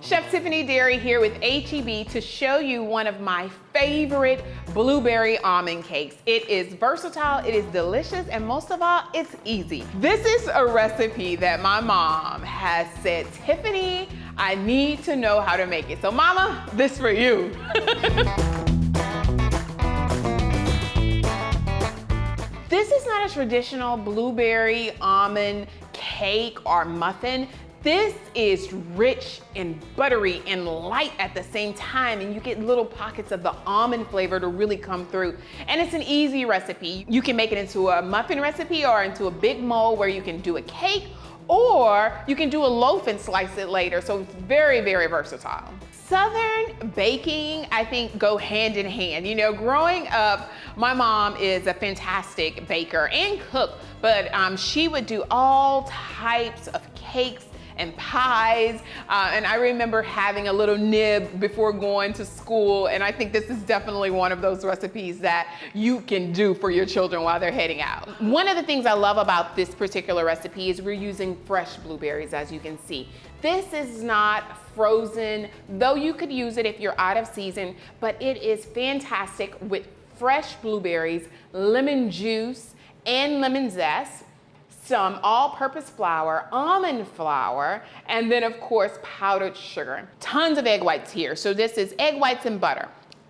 Chef Tiffany Derry here with HEB to show you one of my favorite blueberry almond cakes. It is versatile, it is delicious, and most of all, it's easy. This is a recipe that my mom has said, Tiffany, I need to know how to make it. So mama, this for you. This is not a traditional blueberry almond cake or muffin. This is rich and buttery and light at the same time, and you get little pockets of the almond flavor to really come through. And it's an easy recipe. You can make it into a muffin recipe or into a big mold where you can do a cake, or you can do a loaf and slice it later. So it's very, very versatile. Southern baking, I think, go hand in hand. You know, growing up, my mom is a fantastic baker and cook, but she would do all types of cakes and pies, and I remember having a little nib before going to school, and I think this is definitely one of those recipes that you can do for your children while they're heading out. One of the things I love about this particular recipe is we're using fresh blueberries, as you can see. This is not frozen, though you could use it if you're out of season, but it is fantastic with fresh blueberries, lemon juice, and lemon zest, some all-purpose flour, almond flour, and then of course powdered sugar. Tons of egg whites here. So this is egg whites and butter.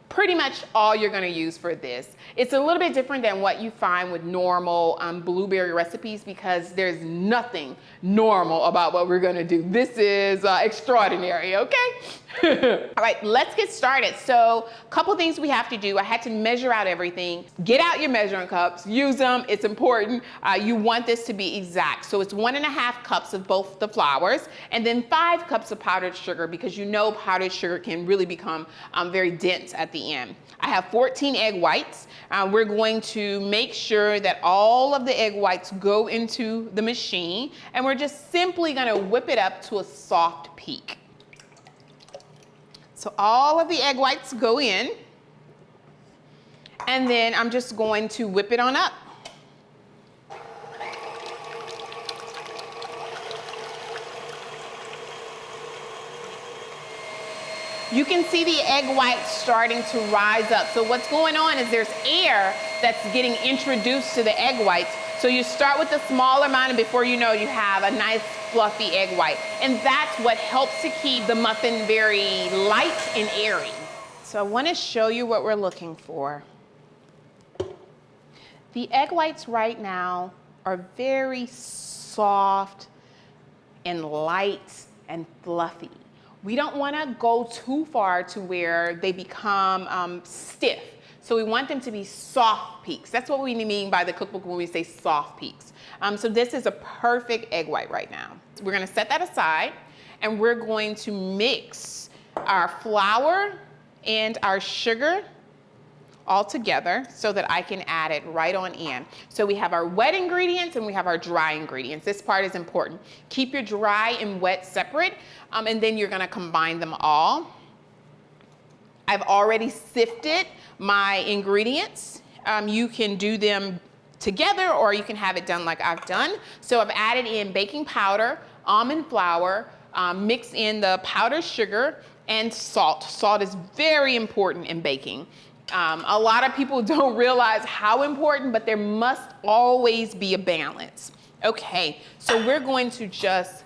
Pretty much all you're gonna use for this. It's a little bit different than what you find with normal blueberry recipes because there's nothing normal about what we're gonna do. This is extraordinary, okay? All right, let's get started. So a couple things we have to do. I had to measure out everything. Get out your measuring cups, use them, it's important. You want this to be exact. So it's 1.5 cups of both the flours and then 5 cups of powdered sugar because you know powdered sugar can really become very dense at the end. I have 14 egg whites. We're going to make sure that all of the egg whites go into the machine, and we're just simply gonna whip it up to a soft peak. So all of the egg whites go in, and then I'm just going to whip it on up. You can see the egg whites starting to rise up. So what's going on is there's air that's getting introduced to the egg whites. So you start with a small amount, and before you know, you have a nice fluffy egg white. And that's what helps to keep the muffin very light and airy. So I want to show you what we're looking for. The egg whites right now are very soft and light and fluffy. We don't want to go too far to where they become stiff. So we want them to be soft peaks. That's what we mean by the cookbook when we say soft peaks. So this is a perfect egg white right now. We're gonna set that aside, and we're going to mix our flour and our sugar all together so that I can add it right on in. So we have our wet ingredients and we have our dry ingredients. This part is important. Keep your dry and wet separate, and then you're gonna combine them all. I've already sifted my ingredients. You can do them together or you can have it done like I've done. So I've added in baking powder, almond flour, mix in the powdered sugar, and salt. Salt is very important in baking. A lot of people don't realize how important, but there must always be a balance. Okay, so we're going to just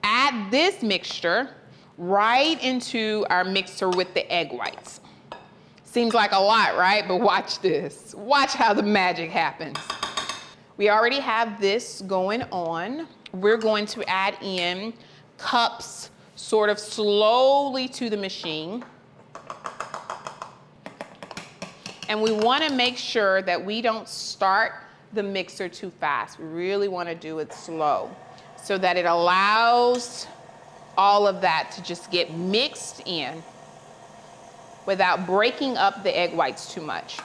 add this mixture right into our mixer with the egg whites. Seems like a lot, right? But watch this. Watch how the magic happens. We already have this going on. We're going to add in cups sort of slowly to the machine. And we want to make sure that we don't start the mixer too fast. We really want to do it slow so that it allows all of that to just get mixed in without breaking up the egg whites too much.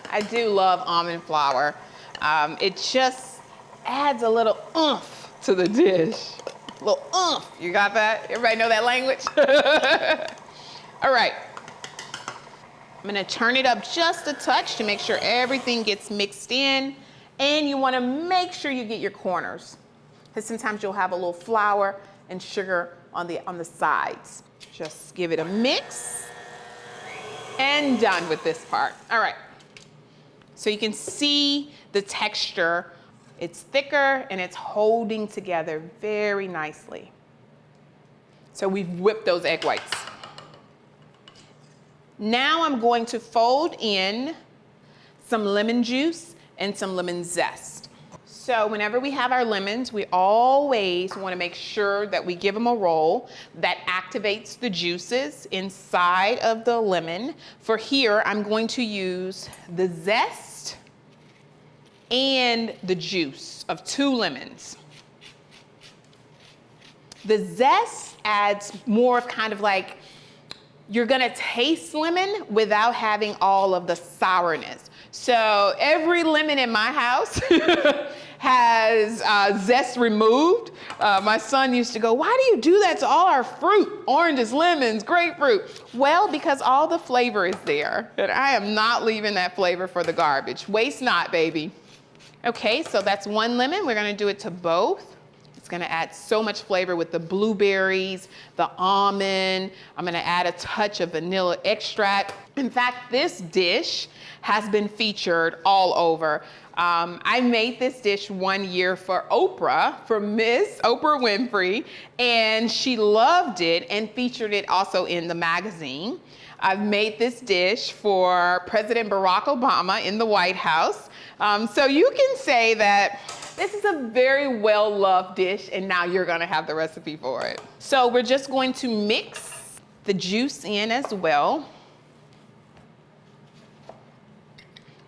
I do love almond flour. It just adds a little oomph to the dish. A little oomph. You got that? Everybody know that language? All right. I'm gonna turn it up just a touch to make sure everything gets mixed in. And you wanna make sure you get your corners, because sometimes you'll have a little flour and sugar on the sides. Just give it a mix. And done with this part. All right. So you can see the texture. It's thicker and it's holding together very nicely. So we've whipped those egg whites. Now I'm going to fold in some lemon juice and some lemon zest. So whenever we have our lemons, we always want to make sure that we give them a roll that activates the juices inside of the lemon. For here, I'm going to use the zest and the juice of 2 lemons. The zest adds more of kind of like, you're gonna taste lemon without having all of the sourness. So every lemon in my house has zest removed. My son used to go, why do you do that to all our fruit? Oranges, lemons, grapefruit. Well, because all the flavor is there. And I am not leaving that flavor for the garbage. Waste not, baby. Okay, so that's 1 lemon. We're gonna do it to both. It's gonna add so much flavor with the blueberries, the almond. I'm gonna add a touch of vanilla extract. In fact, this dish has been featured all over. I made this dish one year for Oprah, for Miss Oprah Winfrey, and she loved it and featured it also in the magazine. I've made this dish for President Barack Obama in the White House. So you can say that this is a very well-loved dish, and now you're gonna have the recipe for it. So we're just going to mix the juice in as well.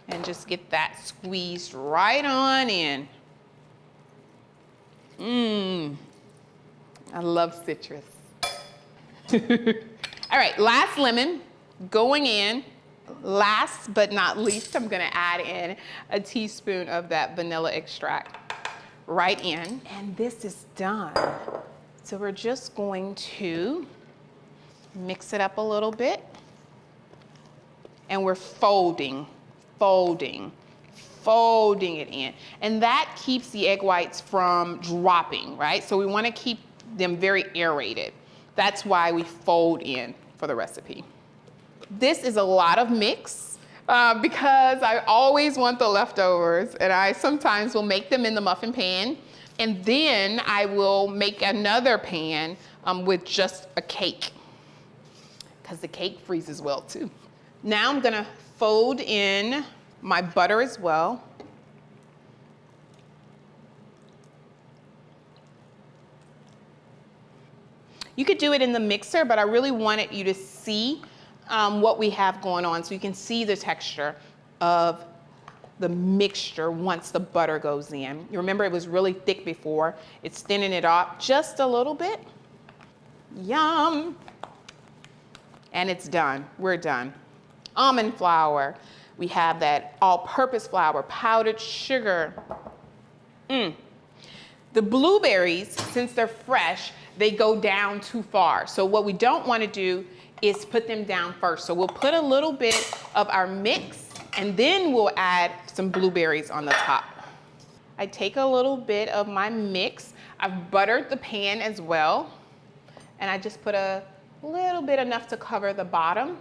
And just get that squeezed right on in. I love citrus. All right, last lemon going in. Last but not least, I'm gonna add in a teaspoon of that vanilla extract right in. And this is done. So we're just going to mix it up a little bit. And we're folding it in. And that keeps the egg whites from dropping, right? So we want to keep them very aerated. That's why we fold in for the recipe. This is a lot of mix because I always want the leftovers, and I sometimes will make them in the muffin pan, and then I will make another pan with just a cake, because the cake freezes well too. Now I'm gonna fold in my butter as well. You could do it in the mixer, but I really wanted you to see what we have going on so you can see the texture of the mixture once the butter goes in. You remember it was really thick before. It's thinning it off just a little bit. Yum. And it's done. We're done. Almond flour. We have that all-purpose flour, powdered sugar. The blueberries, since they're fresh, they go down too far. So what we don't want to do is put them down first. So we'll put a little bit of our mix, and then we'll add some blueberries on the top. I take a little bit of my mix. I've buttered the pan as well, and I just put a little bit enough to cover the bottom.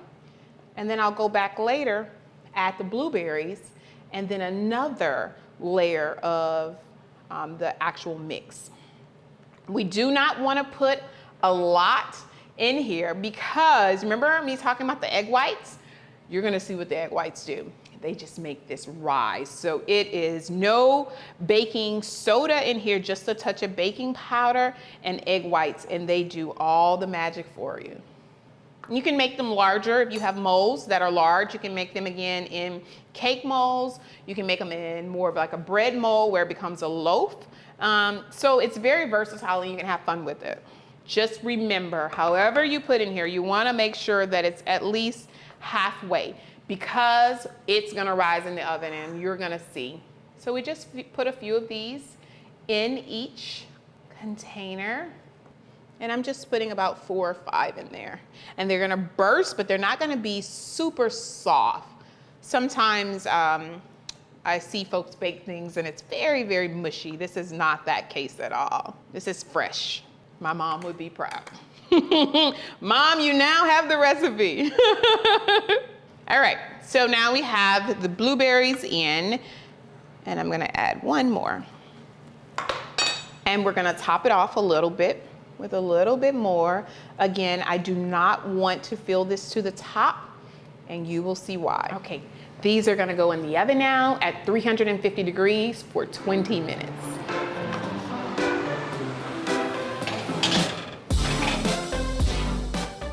And then I'll go back later, add the blueberries, and then another layer of the actual mix. We do not want to put a lot in here because remember me talking about the egg whites? You're going to see what the egg whites do. They just make this rise. So it is no baking soda in here, just a touch of baking powder and egg whites, and they do all the magic for you. You can make them larger if you have molds that are large. You can make them again in cake molds. You can make them in more of like a bread mold where it becomes a loaf. So it's very versatile and you can have fun with it. Just remember, however you put in here, you want to make sure that it's at least halfway because it's going to rise in the oven and you're going to see. So we just put a few of these in each container. And I'm just putting about 4 or 5 in there. And they're gonna burst, but they're not gonna be super soft. Sometimes I see folks bake things and it's very, very mushy. This is not that case at all. This is fresh. My mom would be proud. Mom, you now have the recipe. All right, so now we have the blueberries in, and I'm gonna add one more. And we're gonna top it off a little bit with a little bit more. Again, I do not want to fill this to the top, and you will see why. Okay, these are gonna go in the oven now at 350 degrees for 20 minutes.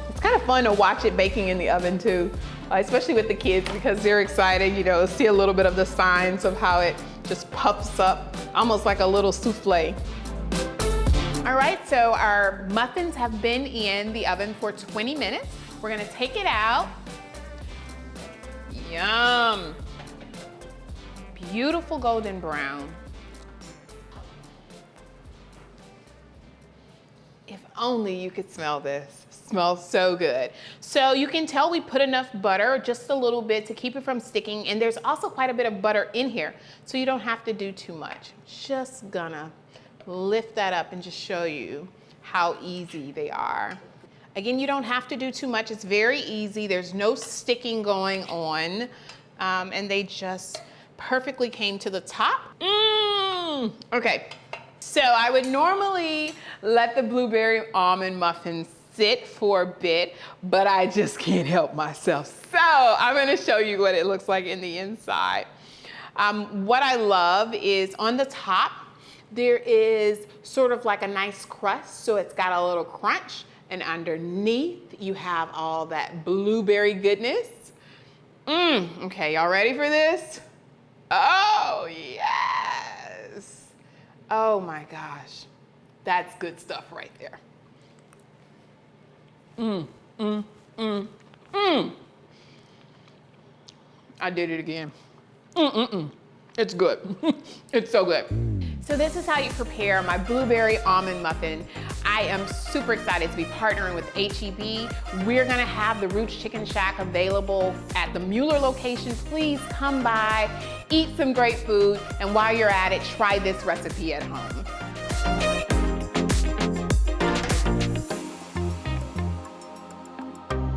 It's kind of fun to watch it baking in the oven too, especially with the kids because they're excited, you know, see a little bit of the signs of how it just puffs up, almost like a little souffle. All right, so our muffins have been in the oven for 20 minutes. We're gonna take it out. Yum. Beautiful golden brown. If only you could smell this. It smells so good. So you can tell we put enough butter, just a little bit to keep it from sticking, and there's also quite a bit of butter in here, so you don't have to do too much. Just gonna lift that up and just show you how easy they are. Again, you don't have to do too much. It's very easy. There's no sticking going on. And they just perfectly came to the top. Okay, so I would normally let the blueberry almond muffins sit for a bit, but I just can't help myself. So I'm gonna show you what it looks like in the inside. What I love is on the top, there is sort of like a nice crust, so it's got a little crunch, and underneath you have all that blueberry goodness. Okay, y'all ready for this? Oh, yes. Oh my gosh, that's good stuff right there. I did it again. It's good. It's so good. So this is how you prepare my blueberry almond muffin. I am super excited to be partnering with H-E-B. We're gonna have the Roots Chicken Shack available at the Mueller location. Please come by, eat some great food, and while you're at it, try this recipe at home.